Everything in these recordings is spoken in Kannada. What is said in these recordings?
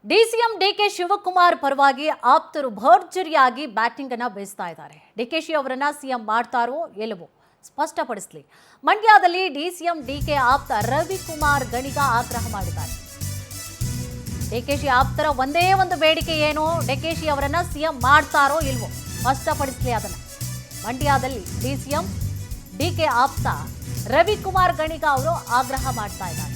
ಡಿಸಿಎಂ ಡಿಕೆ ಶಿವಕುಮಾರ್ ಪರವಾಗಿ ಆಪ್ತರು ಭರ್ಜರಿಯಾಗಿ ಬ್ಯಾಟಿಂಗ್ ಅನ್ನ ಬೀಸ್ತಾ ಇದ್ದಾರೆ. ಡಿಕೆಶಿ ಅವರನ್ನ ಸಿಎಂ ಮಾಡ್ತಾರೋ ಇಲ್ಲವೋ ಸ್ಪಷ್ಟಪಡಿಸಲಿ. ಮಂಡ್ಯದಲ್ಲಿ ಡಿಸಿಎಂ ಡಿಕೆ ಆಪ್ತ ರವಿಕುಮಾರ್ ಗಣಿಗ ಆಗ್ರಹ ಮಾಡಿದ್ದಾರೆ. ಡಿಕೆಶಿ ಆಪ್ತರ ಒಂದೇ ಒಂದು ಬೇಡಿಕೆ ಏನು, ಡಿಕೆಶಿ ಅವರನ್ನ ಸಿಎಂ ಮಾಡ್ತಾರೋ ಇಲ್ವೋ ಸ್ಪಷ್ಟಪಡಿಸಲಿ ಅದನ್ನ. ಮಂಡ್ಯದಲ್ಲಿ ಡಿಸಿಎಂ ಡಿಕೆ ಆಪ್ತ ರವಿಕುಮಾರ್ ಗಣಿಗ ಅವರು ಆಗ್ರಹ ಮಾಡ್ತಾ ಇದ್ದಾರೆ.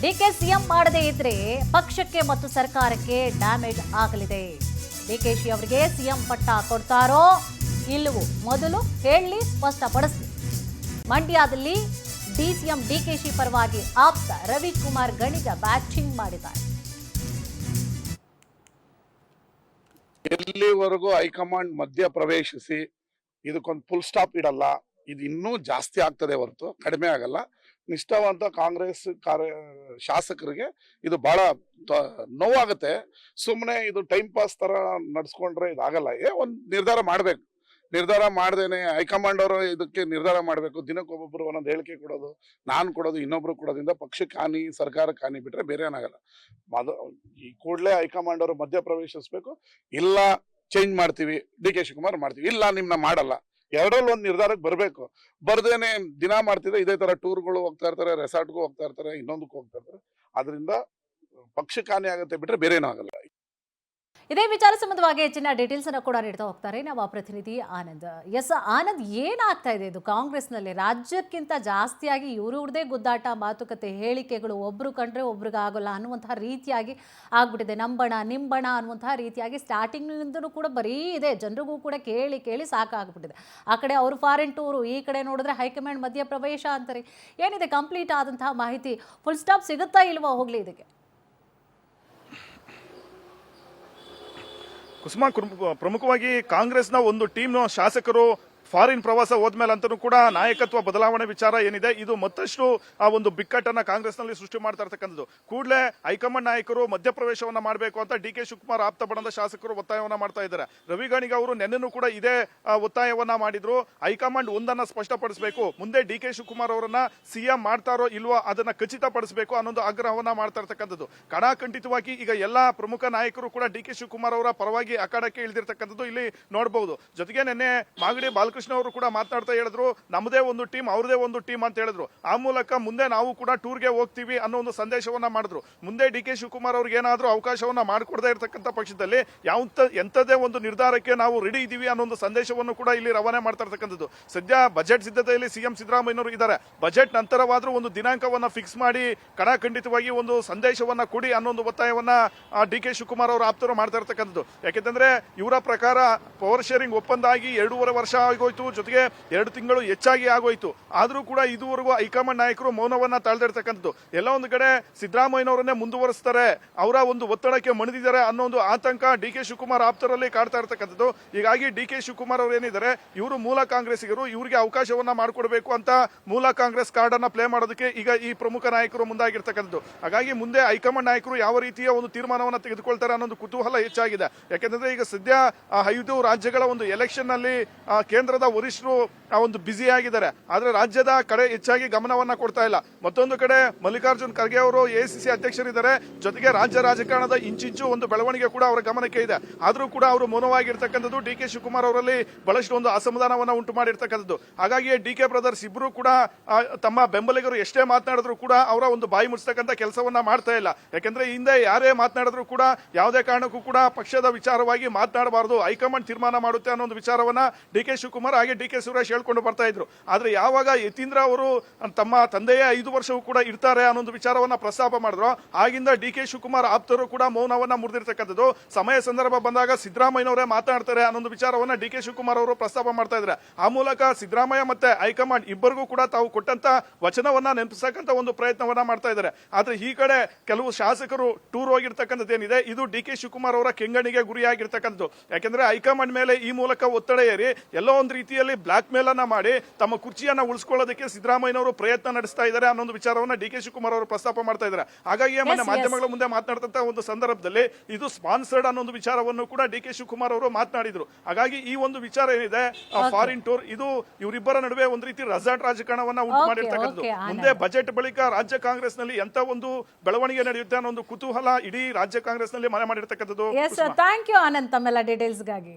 ಡಿಕೆ ಸಿಎಂ ಮಾಡದೇ ಇದ್ರೆ ಪಕ್ಷಕ್ಕೆ ಮತ್ತು ಸರ್ಕಾರಕ್ಕೆ ಡ್ಯಾಮೇಜ್ ಆಗಲಿದೆ. ಡಿಕೆಶಿ ಅವರಿಗೆ ಸಿಎಂ ಪಟ್ಟ ಕೊಡ್ತಾರೋ ಇಲ್ಲವೋ ಮೊದಲು ಹೇಳಿ ಸ್ಪಷ್ಟಪಡಿಸಲಿ. ಮಂಡ್ಯದಲ್ಲಿ ಡಿಸಿಎಂ ಡಿಕೆಶಿ ಪರವಾಗಿ ಆಪ್ತ ರವಿಕುಮಾರ್ ಗಣಿಗ ಬ್ಯಾಟಿಂಗ್ ಮಾಡಿದ್ದಾರೆ. ಎಲ್ಲಿವರೆಗೂ ಹೈಕಮಾಂಡ್ ಮಧ್ಯ ಪ್ರವೇಶಿಸಿ ಇದಕ್ಕೊಂದು ಫುಲ್ ಸ್ಟಾಪ್ ಇಡಲ್ಲ, ಇದು ಇನ್ನೂ ಜಾಸ್ತಿ ಆಗ್ತದೆ ಹೊರತು ಕಡಿಮೆ ಆಗಲ್ಲ. ನಿಷ್ಠಾವಂತ ಕಾಂಗ್ರೆಸ್ ಶಾಸಕರಿಗೆ ಇದು ಬಹಳ ನೋವಾಗುತ್ತೆ. ಸುಮ್ಮನೆ ಇದು ಟೈಮ್ ಪಾಸ್ ತರ ನಡ್ಸ್ಕೊಂಡ್ರೆ ಇದಾಗಲ್ಲ. ಒಂದು ನಿರ್ಧಾರ ಮಾಡ್ಬೇಕು. ನಿರ್ಧಾರ ಮಾಡ್ದೇನೆ ಹೈಕಮಾಂಡ್ ಅವರು ಇದಕ್ಕೆ ನಿರ್ಧಾರ ಮಾಡಬೇಕು. ದಿನಕ್ಕೊಬ್ಬೊಬ್ರು ಒಂದೊಂದು ಹೇಳಿಕೆ ಕೊಡೋದು, ನಾನು ಕೊಡೋದು, ಇನ್ನೊಬ್ರು ಕೊಡೋದ್ರಿಂದ ಪಕ್ಷಕ್ಕೆ ಹಾನಿ, ಸರ್ಕಾರಕ್ಕೆ ಹಾನಿ ಬಿಟ್ರೆ ಬೇರೆ ಏನಾಗಲ್ಲ. ಈ ಕೂಡಲೇ ಹೈಕಮಾಂಡ್ ಅವರು ಮಧ್ಯ ಪ್ರವೇಶಿಸ್ಬೇಕು. ಇಲ್ಲ ಚೇಂಜ್ ಮಾಡ್ತೀವಿ, ಡಿಕೆ ಶಿವಕುಮಾರ್ ಮಾಡ್ತೀವಿ, ಇಲ್ಲ ನಿಮ್ನ ಮಾಡಲ್ಲ, ಎರಡರಲ್ಲಿ ಒಂದು ನಿರ್ಧಾರಕ್ಕೆ ಬರಬೇಕು. ಬರ್ದೇನೆ ದಿನ ಮಾಡ್ತಿದ್ರೆ ಇದೇ ತರ ಟೂರ್ಗಳು ಹೋಗ್ತಾ ಇರ್ತಾರೆ, ರೆಸಾರ್ಟ್ಗೂ ಹೋಗ್ತಾ ಇರ್ತಾರೆ, ಇನ್ನೊಂದಕ್ಕೂ ಹೋಗ್ತಾ ಇರ್ತಾರೆ. ಅದರಿಂದ ಪಕ್ಷಕ್ಕೆ ಹಾನಿ ಆಗುತ್ತೆ ಬಿಟ್ರೆ ಬೇರೆ ಏನೂ ಆಗಲ್ಲ. ಇದೇ ವಿಚಾರ ಸಂಬಂಧವಾಗಿ ಹೆಚ್ಚಿನ ಡೀಟೇಲ್ಸ್ ಅನ್ನು ಕೂಡ ನೀಡ್ತಾ ಹೋಗ್ತಾರೆ ನಮ್ಮ ಪ್ರತಿನಿಧಿ ಆನಂದ್. ಎಸ್ ಆನಂದ್, ಏನಾಗ್ತಾ ಇದೆ ಇದು ಕಾಂಗ್ರೆಸ್ನಲ್ಲಿ? ರಾಜ್ಯಕ್ಕಿಂತ ಜಾಸ್ತಿಯಾಗಿ ಇವ್ರದೇ ಗುದ್ದಾಟ, ಮಾತುಕತೆ, ಹೇಳಿಕೆಗಳು, ಒಬ್ರು ಕಂಡ್ರೆ ಒಬ್ರಿಗೆ ಆಗೋಲ್ಲ ಅನ್ನುವಂತಹ ರೀತಿಯಾಗಿ ಆಗ್ಬಿಟ್ಟಿದೆ. ನಂಬಣ ನಿಂಬಣ ಅನ್ನುವಂತಹ ರೀತಿಯಾಗಿ ಸ್ಟಾರ್ಟಿಂಗ್ನಿಂದನೂ ಕೂಡ ಬರೀ ಇದೆ. ಜನರಿಗೂ ಕೂಡ ಕೇಳಿ ಕೇಳಿ ಸಾಕಾಗ್ಬಿಟ್ಟಿದೆ. ಆ ಕಡೆ ಅವರು ಫಾರಿನ್ ಟೂರು, ಈ ಕಡೆ ನೋಡಿದ್ರೆ ಹೈಕಮಾಂಡ್ ಮಧ್ಯ ಪ್ರವೇಶ ಅಂತಾರೆ. ಏನಿದೆ ಕಂಪ್ಲೀಟ್ ಆದಂತಹ ಮಾಹಿತಿ? ಫುಲ್ ಸ್ಟಾಪ್ ಸಿಗುತ್ತಾ ಇಲ್ವಾ ಹೋಗ್ಲಿ ಇದಕ್ಕೆ? ಕುಸುಮಾ, ಪ್ರಮುಖವಾಗಿ ಕಾಂಗ್ರೆಸ್ನ ಒಂದು ಟೀಮ್ ಶಾಸಕರು ಫಾರಿನ್ ಪ್ರವಾಸ ಹೋದ್ಮೇಲೆ ಅಂತೂ ಕೂಡ ನಾಯಕತ್ವ ಬದಲಾವಣೆ ವಿಚಾರ ಏನಿದೆ ಇದು ಮತ್ತಷ್ಟು ಆ ಒಂದು ಬಿಕ್ಕಟ್ಟನ್ನ ಕಾಂಗ್ರೆಸ್ನಲ್ಲಿ ಸೃಷ್ಟಿ ಮಾಡ್ತಾ ಇರ್ತಕ್ಕಂಥದ್ದು. ಕೂಡಲೇ ಹೈಕಮಾಂಡ್ ನಾಯಕರು ಮಧ್ಯಪ್ರವೇಶವನ್ನ ಮಾಡಬೇಕು ಅಂತ ಡಿಕೆ ಶಿವಕುಮಾರ್ ಆಪ್ತ ಬಣದ ಶಾಸಕರು ಒತ್ತಾಯವನ್ನ ಮಾಡ್ತಾ ಇದ್ದಾರೆ. ರವಿ ಗಣಿಗ ಅವರು ನೆನ್ನೆನೂ ಕೂಡ ಇದೇ ಒತ್ತಾಯವನ್ನ ಮಾಡಿದ್ರು. ಹೈಕಮಾಂಡ್ ಒಂದನ್ನ ಸ್ಪಷ್ಟಪಡಿಸಬೇಕು, ಮುಂದೆ ಡಿಕೆ ಶಿವಕುಮಾರ್ ಅವರನ್ನ ಸಿಎಂ ಮಾಡ್ತಾರೋ ಇಲ್ವೋ ಅದನ್ನ ಖಚಿತಪಡಿಸಬೇಕು ಅನ್ನೋದು ಆಗ್ರಹವನ್ನ ಮಾಡ್ತಾ ಇರ್ತಕ್ಕಂಥದ್ದು. ಕಣಾಖಂಡಿತವಾಗಿ ಈಗ ಎಲ್ಲಾ ಪ್ರಮುಖ ನಾಯಕರು ಕೂಡ ಡಿಕೆ ಶಿವಕುಮಾರ್ ಅವರ ಪರವಾಗಿ ಅಖಾಡಕ್ಕೆ ಇಳಿದಿರ್ತಕ್ಕಂಥದ್ದು ಇಲ್ಲಿ ನೋಡಬಹುದು. ಜೊತೆಗೆ ನಿನ್ನೆ ಮಾಗಡಿ ಬಾಲಕೃಷ್ಣ ಅವರು ಕೂಡ ಮಾತನಾಡ್ತಾ ಹೇಳಿದ್ರು, ನಮ್ಮದೇ ಒಂದು ಟೀಮ್, ಅವ್ರದೇ ಒಂದು ಟೀಮ್ ಅಂತ ಹೇಳಿದ್ರು. ಆ ಮೂಲಕ ಮುಂದೆ ನಾವು ಕೂಡ ಟೂರ್ಗೆ ಹೋಗ್ತೀವಿ ಅನ್ನೋ ಒಂದು ಸಂದೇಶವನ್ನ ಮಾಡಿದ್ರು. ಮುಂದೆ ಡಿಕೆ ಶಿವಕುಮಾರ್ ಅವ್ರಿಗೆ ಏನಾದ್ರೂ ಅವಕಾಶವನ್ನ ಮಾಡಿಕೊಡದೇ ಇರತಕ್ಕಂಥ ಪಕ್ಷದಲ್ಲಿ ಎಂಥದೇ ಒಂದು ನಿರ್ಧಾರಕ್ಕೆ ನಾವು ರೆಡಿ ಇದೀವಿ ಅನ್ನೋ ಒಂದು ಸಂದೇಶವನ್ನು ಕೂಡ ಇಲ್ಲಿ ರವಾನೆ ಮಾಡ್ತಾ ಇರ್ತಕ್ಕಂಥದ್ದು. ಸದ್ಯ ಬಜೆಟ್ ಸಿದ್ಧತೆಯಲ್ಲಿ ಸಿಎಂ ಸಿದ್ದರಾಮಯ್ಯನವರು ಇದ್ದಾರೆ. ಬಜೆಟ್ ನಂತರವಾದ್ರೂ ಒಂದು ದಿನಾಂಕವನ್ನ ಫಿಕ್ಸ್ ಮಾಡಿ ಕಣಾಖಂಡಿತವಾಗಿ ಒಂದು ಸಂದೇಶವನ್ನ ಕೊಡಿ ಅನ್ನೋ ಒಂದು ಒತ್ತಾಯವನ್ನ ಡಿಕೆ ಶಿವಕುಮಾರ್ ಅವರು ಆಪ್ತರು ಮಾಡ್ತಾ ಇರ್ತಕ್ಕಂಥದ್ದು. ಯಾಕೆಂದ್ರೆ ಇವರ ಪ್ರಕಾರ ಪವರ್ ಶೇರಿಂಗ್ ಒಪ್ಪಂದ ಆಗಿ 2.5 ವರ್ಷ ಆಗೋಯ್ತು, ಜೊತೆಗೆ 2 ತಿಂಗಳು ಹೆಚ್ಚಾಗಿ ಆಗೋಯ್ತು. ಆದ್ರೂ ಕೂಡ ಇದುವರೆಗೂ ಹೈಕಮಾಂಡ್ ನಾಯಕರು ಮೌನವನ್ನ ತಾಳ್ದಿರ್ತಕ್ಕಂಥದ್ದು. ಎಲ್ಲ ಒಂದು ಕಡೆ ಸಿದ್ದರಾಮಯ್ಯನವರನ್ನೇ ಮುಂದುವರಿಸ್ತಾರೆ, ಅವರ ಒಂದು ಒತ್ತಡಕ್ಕೆ ಮಣಿದಿದ್ದಾರೆ ಅನ್ನೋ ಒಂದು ಆತಂಕ ಡಿಕೆ ಶಿವಕುಮಾರ್ ಆಪ್ತರಲ್ಲಿ ಕಾಡ್ತಾ ಇರ್ತಕ್ಕಂಥದ್ದು. ಹೀಗಾಗಿ ಡಿಕೆ ಶಿವಕುಮಾರ್ ಅವರು ಏನಿದ್ದಾರೆ, ಇವರು ಮೂಲ ಕಾಂಗ್ರೆಸ್ಸಿಗರು, ಇವರಿಗೆ ಅವಕಾಶವನ್ನ ಮಾಡಿಕೊಡ್ಬೇಕು ಅಂತ ಮೂಲ ಕಾಂಗ್ರೆಸ್ ಕಾರ್ಡ್ ಅನ್ನ ಪ್ಲೇ ಮಾಡೋದಕ್ಕೆ ಈಗ ಈ ಪ್ರಮುಖ ನಾಯಕರು ಮುಂದಾಗಿರ್ತಕ್ಕಂಥದ್ದು. ಹಾಗಾಗಿ ಮುಂದೆ ಹೈಕಮಾಂಡ್ ನಾಯಕರು ಯಾವ ರೀತಿಯ ಒಂದು ತೀರ್ಮಾನವನ್ನ ತೆಗೆದುಕೊಳ್ತಾರೆ ಅನ್ನೋ ಕುತೂಹಲ ಹೆಚ್ಚಾಗಿದೆ. ಯಾಕೆಂದ್ರೆ ಈಗ ಸದ್ಯ 5 ರಾಜ್ಯಗಳ ಒಂದು ಎಲೆಕ್ಷನ್ ನಲ್ಲಿ ಕೇಂದ್ರದ ವರಿಷ್ಠರು ಒಂದು ಬ್ಯುಸಿ ಆಗಿದ್ದಾರೆ. ಆದ್ರೆ ರಾಜ್ಯದ ಕಡೆ ಹೆಚ್ಚಾಗಿ ಗಮನವನ್ನ ಕೊಡ್ತಾ ಇಲ್ಲ. ಮತ್ತೊಂದು ಕಡೆ ಮಲ್ಲಿಕಾರ್ಜುನ್ ಖರ್ಗೆ ಅವರು ಎಐಸಿಸಿ ಅಧ್ಯಕ್ಷರಿದ್ದಾರೆ. ಜೊತೆಗೆ ರಾಜ್ಯ ರಾಜಕಾರಣದ ಇಂಚಿಂಚು ಒಂದು ಬೆಳವಣಿಗೆ ಕೂಡ ಅವರ ಗಮನಕ್ಕೆ ಇದೆ. ಆದ್ರೂ ಕೂಡ ಅವರು ಮೌನವಾಗಿರ್ತಕ್ಕಂಥದ್ದು ಡಿಕೆ ಶಿವಕುಮಾರ್ ಅವರಲ್ಲಿ ಬಹಳಷ್ಟು ಒಂದು ಅಸಮಾಧಾನವನ್ನ ಉಂಟು ಮಾಡಿರ್ತಕ್ಕಂಥದ್ದು. ಹಾಗಾಗಿ ಡಿಕೆ ಬ್ರದರ್ಸ್ ಇಬ್ಬರು ಕೂಡ ತಮ್ಮ ಬೆಂಬಲಿಗರು ಎಷ್ಟೇ ಮಾತನಾಡಿದ್ರು ಕೂಡ ಅವರ ಒಂದು ಬಾಯಿ ಮುಚ್ಚತಕ್ಕಂಥ ಕೆಲಸವನ್ನ ಮಾಡ್ತಾ ಇಲ್ಲ. ಯಾಕೆಂದ್ರೆ ಹಿಂದೆ ಯಾರೇ ಮಾತನಾಡಿದ್ರು ಕೂಡ ಯಾವುದೇ ಕಾರಣಕ್ಕೂ ಕೂಡ ಪಕ್ಷದ ವಿಚಾರವಾಗಿ ಮಾತನಾಡಬಾರದು, ಹೈಕಮಾಂಡ್ ತೀರ್ಮಾನ ಮಾಡುತ್ತೆ ಅನ್ನೋ ಒಂದು ವಿಚಾರವನ್ನ ಡಿಕೆ ಶಿವಕುಮಾರ್ ಹಾಗೆ ಡಿಕೆ ಸುರೇಶ್ ಹೇಳ್ಕೊಂಡು ಬರ್ತಾ ಇದ್ರು. ಆದ್ರೆ ಯಾವಾಗ ಯತೀಂದ್ರ ಅವರು ತಮ್ಮ ತಂದೆಯ 5 ವರ್ಷವೂ ಕೂಡ ಇರ್ತಾರೆ ಅನ್ನೊಂದು ವಿಚಾರವನ್ನ ಪ್ರಸ್ತಾಪ ಮಾಡಿದ್ರು, ಆಗಿಂದ ಡಿಕೆ ಶಿವಕುಮಾರ್ ಆಪ್ತರು ಕೂಡ ಮೌನವನ್ನ ಮುರಿದಿರ್ತಕ್ಕಂಥದ್ದು. ಸಮಯ ಸಂದರ್ಭ ಬಂದಾಗ ಸಿದ್ದರಾಮಯ್ಯನವರೇ ಮಾತನಾಡ್ತಾರೆ ಅನ್ನೊಂದು ವಿಚಾರವನ್ನ ಡಿಕೆ ಶಿವಕುಮಾರ್ ಅವರು ಪ್ರಸ್ತಾಪ ಮಾಡ್ತಾ ಇದ್ದಾರೆ. ಆ ಮೂಲಕ ಸಿದ್ದರಾಮಯ್ಯ ಮತ್ತೆ ಹೈಕಮಾಂಡ್ ಇಬ್ಬರಿಗೂ ಕೂಡ ತಾವು ಕೊಟ್ಟಂತ ವಚನವನ್ನ ನೆನಪಿಸಕ್ಕಂತ ಒಂದು ಪ್ರಯತ್ನವನ್ನ ಮಾಡ್ತಾ ಇದ್ದಾರೆ. ಆದ್ರೆ ಈ ಕಡೆ ಕೆಲವು ಶಾಸಕರು ಟೂರ್ ಹೋಗಿರ್ತಕ್ಕಂಥದ್ದು ಏನಿದೆ, ಇದು ಡಿಕೆ ಶಿವಕುಮಾರ್ ಅವರ ಕೆಂಗಣಿಗೆ ಗುರಿಯಾಗಿರ್ತಕ್ಕಂಥದ್ದು. ಯಾಕೆಂದ್ರೆ ಹೈಕಮಾಂಡ್ ಮೇಲೆ ಈ ಮೂಲಕ ಒತ್ತಡ ಏರಿ ಎಲ್ಲೋ ಒಂದು ರೀತಿಯಲ್ಲಿ ಬ್ಲಾಕ್ ಮೇಲ್ ಅನ್ನ ಮಾಡಿ ತಮ್ಮ ಕುರ್ಚಿಯನ್ನ ಉಳಿಸ್ಕೊಳ್ಳೋದಕ್ಕೆ ಸಿದ್ದರಾಮಯ್ಯನವರು ಪ್ರಯತ್ನ ನಡೆಸ್ತಾ ಇದ್ದಾರೆ ಅನ್ನೋ ಒಂದು ವಿಚಾರವನ್ನ ಡಿ ಕೆ ಶಿವಕುಮಾರ್ ಅವರು ಪ್ರಸ್ತಾಪ ಮಾಡ್ತಾ ಇದ್ದಾರೆ. ಹಾಗಾಗಿ ಮೊನ್ನೆ Yes, ಮಾಧ್ಯಮಗಳ ಮುಂದೆ ಮಾತನಾಡ್ತಂತ ಒಂದು ಸಂದರ್ಭದಲ್ಲಿ ಇದು ಸ್ಪಾನ್ಸರ್ಡ್ ಅನ್ನೋ ಒಂದು ವಿಚಾರವನ್ನು ಕೂಡ ಡಿ ಕೆ ಶಿವಕುಮಾರ್ ಅವರು ಮಾತನಾಡಿದ್ರು. ಹಾಗಾಗಿ ಈ ಒಂದು ವಿಚಾರ ಏನಿದೆ ಫಾರಿನ್ ಟೂರ್ ಇದು ಇವರಿಬ್ಬರ ನಡುವೆ ಒಂದು ರೀತಿ ರೆಸಾರ್ಟ್ ರಾಜಕಾರಣವನ್ನ ಉಂಟು Okay, ಮಾಡಿರ್ತಕ್ಕಂಥದ್ದು. okay, ಮುಂದೆ ಬಜೆಟ್ ಬಳಿಕ ರಾಜ್ಯ ಕಾಂಗ್ರೆಸ್ ನಲ್ಲಿ ಎಂತ ಒಂದು ಬೆಳವಣಿಗೆ ನಡೆಯುತ್ತೆ ಅನ್ನೋ ಒಂದು ಕುತೂಹಲ ಇಡೀ ರಾಜ್ಯ ಕಾಂಗ್ರೆಸ್ ನಲ್ಲಿ ಮನೆ ಮಾಡಿರ್ತಕ್ಕಂಥದ್ದು. ಎಸ್ ಥ್ಯಾಂಕ್ ಯು ಆನಂದ್ ತಮ್ಮೆಲ್ಲ ಡೀಟೇಲ್ಸ್ಗಾಗಿ.